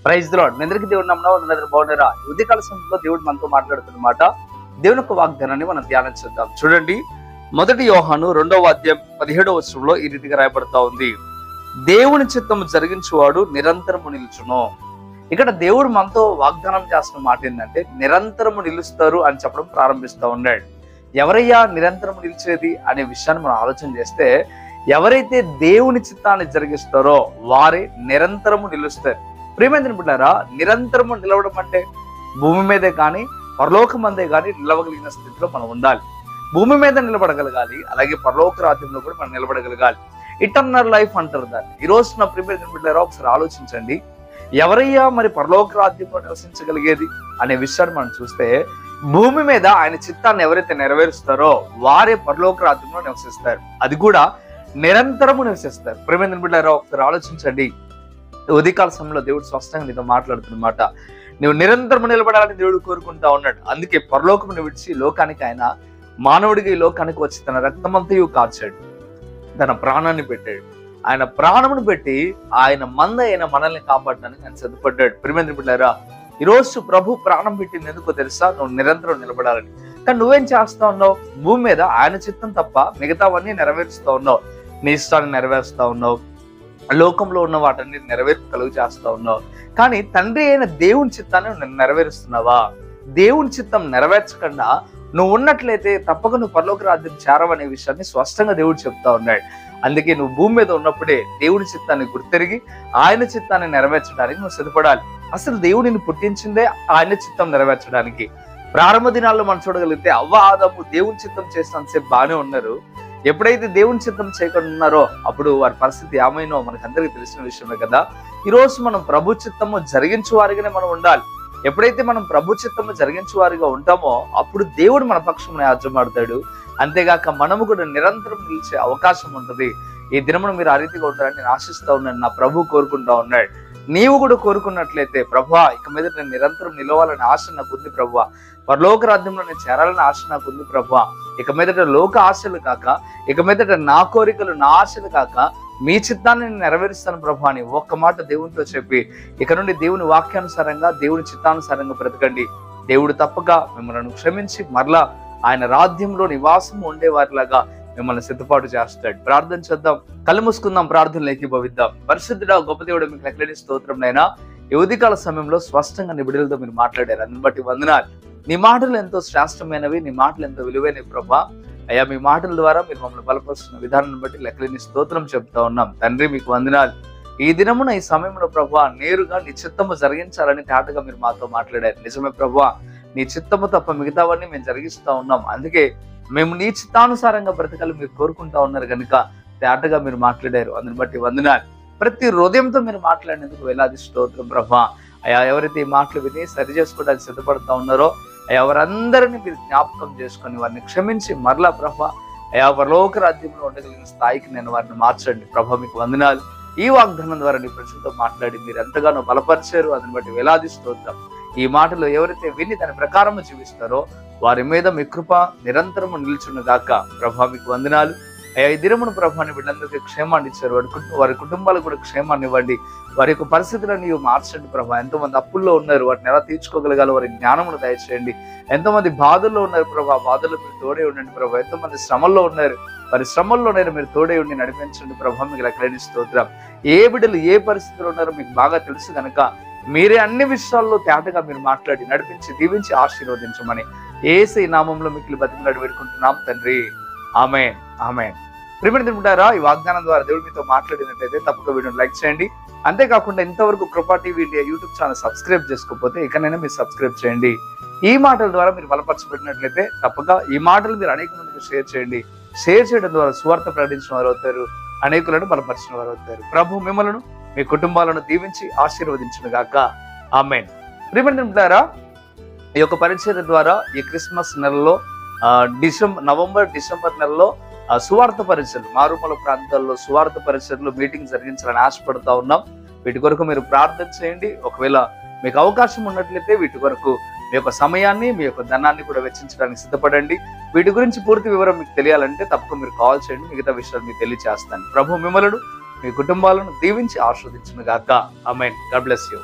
Praise the lord. మీ అందరికీ దేవుడి నామమున బాగున్నారా? ఉదయకాల సమయంలో దేవుడు మనతో మాట్లాడుతున్నమాట దేవుని యొక్క వాగ్దానాన్ని మనం ధ్యానం చేద్దాం. చూడండి, 1 యోహాను 2వ అధ్యాయం 17వ వచనంలో ఈ రీతిగా రాయబడతా ఉంది, దేవుని చిత్తము జరిగించువాడు నిరంతరము నిలుచును. ఇక్కడ దేవుడు మనతో వాగ్దానం చేస్తున్న మాట ఏంటంటే నిరంతరము నిలుస్తారు అని చెప్పడం ప్రారంభిస్తూ ఉన్నాడు. ఎవరయ్యా నిరంతరము నిలిచేది అనే విషయాన్ని మనం ఆలోచన చేస్తే, ఎవరైతే దేవుని చిత్తాన్ని జరిగిస్తారో వారే నిరంతరము నిలుస్తారు. ప్రియమైన బిడ్డారా, నిరంతరము నిలవడం అంటే భూమి మీదే కానీ పరలోకం అందే కానీ నిలవగలిగిన స్థితిలో మనం ఉండాలి. భూమి మీద నిలబడగలగాలి, అలాగే పరలోక రాజ్యంలో కూడా మనం నిలబడగలగాలి. ఇటర్నల్ లైఫ్ అంటారు దాన్ని. ఈ రోజు నా ప్రియమైన బిడ్డారా, ఒకసారి ఆలోచించండి, ఎవరయ్యా మరి పరలోక రాజ్యంలో నివసించగలిగేది అనే విషయాన్ని మనం చూస్తే, భూమి మీద ఆయన చిత్తాన్ని ఎవరైతే నెరవేరుస్తారో వారే పరలోక రాజ్యంలో నివసిస్తారు. అది కూడా నిరంతరము నివసిస్తారు. ప్రియమైన బిడ్డారా, ఒకసారి ఆలోచించండి. ఉదయకాల సమయంలో దేవుడు స్పష్టంగా నీతో మాట్లాడుతున్నమాట. నువ్వు నిరంతరము నిలబడాలని దేవుడు కోరుకుంటా ఉన్నాడు. అందుకే పరలోకమును విడిచి లోకానికి ఆయన మానవుడిగా ఈ లోకానికి వచ్చి తన రక్తమంతయు కార్చాడు, తన ప్రాణాన్ని పెట్టాడు. ఆయన ప్రాణమును పెట్టి ఆయన మంద అయిన మనల్ని కాపాడడానికి ఆయన సిద్ధపడ్డాడు. ప్రియమైన బిడ్డారా, ఈరోజు ప్రభు ప్రాణం పెట్టింది ఎందుకో తెలుసా? నువ్వు నిరంతరం నిలబడాలని. కానీ నువ్వేం చేస్తా ఉన్నావు? భూమి మీద ఆయన చిత్తం తప్ప మిగతావన్నీ నెరవేరుస్తూ ఉన్నావు. నీ ఇష్టాన్ని నెరవేరుస్తా ఉన్నావు, లోకంలో ఉన్న వాటిని నెరవేర్పు కలుగు చేస్తా ఉన్నావు. కానీ తండ్రి అయిన దేవుని చిత్తాన్ని నెరవేరుస్తున్నావా? దేవుని చిత్తం నెరవేర్చకుండా నువ్వు ఉన్నట్లయితే తప్పక నువ్వు పరలోక రాజ్యం చేరవనే విషయాన్ని స్పష్టంగా దేవుడు చెప్తా ఉన్నాడు. అందుకే నువ్వు భూమి మీద ఉన్నప్పుడే దేవుని చిత్తాన్ని గుర్తెరిగి ఆయన చిత్తాన్ని నెరవేర్చడానికి నువ్వు సిద్ధపడాలి. అసలు దేవుడిని పుట్టించిందే ఆయన చిత్తం నెరవేర్చడానికి. ప్రారంభ దినాల్లో మనం చూడగలిగితే అవ్వ ఆదాము దేవుని చిత్తం చేసినంతసేపు బాగానే ఉన్నారు. ఎప్పుడైతే దేవుని చిత్తం చేయకుండా ఉన్నారో అప్పుడు వారి పరిస్థితి ఏమైనో మనకు అందరికీ తెలిసిన విషయమే కదా. ఈ రోజు మనం ప్రభు చిత్తము జరిగించు వారిగానే మనం ఉండాలి. ఎప్పుడైతే మనం ప్రభు చిత్తము జరిగించు వారిగా ఉంటామో అప్పుడు దేవుడు మన పక్షం ఆజ్యమాడతాడు. అంతేగాక మనము కూడా నిరంతరం నిలిచే అవకాశం ఉంటుంది. ఈ దినమును మీరు ఆ రీతిగా ఉంటారని నేను ఆశిస్తా ఉన్నాను. నా ప్రభు కోరుకుంటా ఉన్నాడు. నీవు కూడా కోరుకున్నట్లయితే, ప్రభువా ఇక మీద నేను నిరంతరం నిలవాలని ఆశ నాకు ఉంది ప్రభువా, పరలోక రాజ్యంలో నేను చేరాలని ఆశ నాకు ఉంది ప్రభువా, ఇక మీదట లోక ఆశలు కాక, ఇక మీదట నా కోరికలు నా ఆశలు కాక మీ చిత్తాన్ని నేను నెరవేరుస్తాను ప్రభు అని ఒక్క మాట దేవునితో చెప్పి ఇక నుండి దేవుని వాక్యానుసారంగా దేవుని చిత్తానుసారంగా బ్రతకండి. దేవుడు తప్పక మిమ్మల్ని క్షమించి మరలా ఆయన రాజ్యంలో నివాసం ఉండే వారిలాగా మిమ్మల్ని సిద్ధపాటు చేస్తాడు. ప్రార్థన చేద్దాం, కళ్ళు మూసుకుందాం, ప్రార్థనలు ఏకీభవిద్దాం. పరిశుద్ధుడా గొప్ప దేవుడు, మీకు లెక్కలేని స్తోత్రం నైనా. ఈ ఉదయకాల సమయంలో స్పష్టంగా నీ బిడ్డలతో మీరు మాట్లాడారు, అందుని బట్టి వందనాలు. నీ మాటలు ఎంతో శ్రేష్టమైనవి, నీ మాటలు ఎంతో విలువైనవి ప్రభా. అయ్యా, మీ మాటల ద్వారా మీరు మమ్మల్ని బలపరుస్తున్న విధానాన్ని బట్టి లెక్కలేని స్తోత్రం చెప్తా ఉన్నాం తండ్రి, మీకు వందనాలు. ఈ దినమున ఈ సమయంలో ప్రభా నేరుగా నీ చిత్తము జరిగించాలని తేటగా మీరు మాతో మాట్లాడారు. నిజమే ప్రభా, నీ చిత్తము తప్ప మిగతావన్నీ మేము జరిగిస్తా ఉన్నాం. అందుకే మేము నీ చిత్తానుసారంగా బ్రతకాలి మీరు కోరుకుంటా ఉన్నారు కనుక తేటగా మీరు మాట్లాడారు, అందుని బట్టి వందనాలు. ప్రతి హృదయంతో మీరు మాట్లాడినందుకు వేలాది స్తోత్రం ప్రభా. అయ్యా, ఎవరైతే ఈ మాటలు విని సరి చేసుకోవడానికి సిద్ధపడతా ఉన్నారో అయ్యా వారందరినీ మీరు జ్ఞాపకం చేసుకొని వారిని క్షమించి మరలా ప్రభా అయ్యా పరలోక రాజ్యంలో ఉండగలిగిన స్థాయికి నేను వారిని మార్చండి ప్రభా. మీకు వందనాలు. ఈ వాగ్దానం ద్వారా నీ ప్రజలతో మాట్లాడి మీరు ఎంతగానో బలపరిచారు, అందుని బట్టి వేలాది స్తోత్రం. ఈ మాటలు ఎవరైతే విని దాని ప్రకారము జీవిస్తారో వారి మీద మీ కృప నిరంతరము నిల్చున్న దాకా ప్రభా. మీకు వందనాలు. అయ్యా, ఈ దినమును ప్రభాని వీళ్ళందరికీ క్షేమాన్ని ఇచ్చారు, వారి కుటుంబాలకు కూడా క్షేమాన్ని ఇవ్వండి. వారి యొక్క పరిస్థితులను నీవు మార్చండి ప్రభా. ఎంతో మంది అప్పుల్లో ఉన్నారు, వాటిని ఎలా తీర్చుకోగలగాలో వారి జ్ఞానమును దయచేయండి. ఎంతో మంది బాధల్లో ఉన్నారు ప్రభా, బాధల్లో మీరు తోడే ఉండండి ప్రభా. ఎంతో మంది శ్రమల్లో ఉన్నారు, వారి శ్రమల్లో మీరు తోడే ఉండి నడిపించండి ప్రభా. మీకు లెక్కలేని స్తోత్రం. ఏ బిడ్డలు ఏ పరిస్థితుల్లో ఉన్నారో మీకు బాగా తెలుసు కనుక మీరే అన్ని విషయాల్లో తేటగా మీరు మాట్లాడి నడిపించి దీవించి ఆశీర్వదించమని యేసయ్య నామములో మీకు బతిమలాడి వేడుకుంటున్నాం తండ్రి. ఆమేన్, ఆమేన్. ప్రియమైన ఉంటారా, ఈ వాగ్దానం ద్వారా దేవుడు మీతో మాట్లాడినట్లయితే తప్పక వీడియోని లైక్ చేయండి. అంతేకాకుండా ఇంతవరకు కృపా TV India YouTube channel subscribe చేసుకోకపోతే ఇకనైనా మీరు సబ్స్క్రైబ్ చేయండి. ఈ మాటల ద్వారా మీరు బలపరచబడినట్లయితే తప్పక ఈ మాటలు మీరు అనేక మందికి షేర్ చేయండి. షేర్ చేయడం ద్వారా సువార్త ప్రకటించిన వారు అవుతారు, అనేకులను బలపరిచిన వారు అవుతారు. ప్రభు మిమ్మలను మీ కుటుంబాలను దీవించి ఆశీర్వదించును గాక. ఆమేన్. ప్రియమైన ఉంటారా, ఈ యొక్క పరిచర్య ద్వారా ఈ క్రిస్మస్ నెలలో నవంబర్ డిసెంబర్ నెలలో సువార్త పరిచర్లు మారుమూల ప్రాంతాల్లో సువార్త పరిచర్లు మీటింగ్ జరిగించాలని ఆశపడతా ఉన్నాం. వీటి కొరకు మీరు ప్రార్థన చేయండి. ఒకవేళ మీకు అవకాశం ఉన్నట్లయితే వీటి కొరకు మీ యొక్క సమయాన్ని మీ యొక్క ధనాన్ని కూడా వెచ్చించడానికి సిద్ధపడండి. వీటి గురించి పూర్తి వివరం మీకు తెలియాలంటే తప్పక మీరు కాల్ చేయండి, మిగతా విషయాలు మీకు తెలియజేస్తాను. ప్రభు మిమ్మలను మీ కుటుంబాలను దీవించి ఆశీర్వదించును గాక. ఆమేన్. God bless you.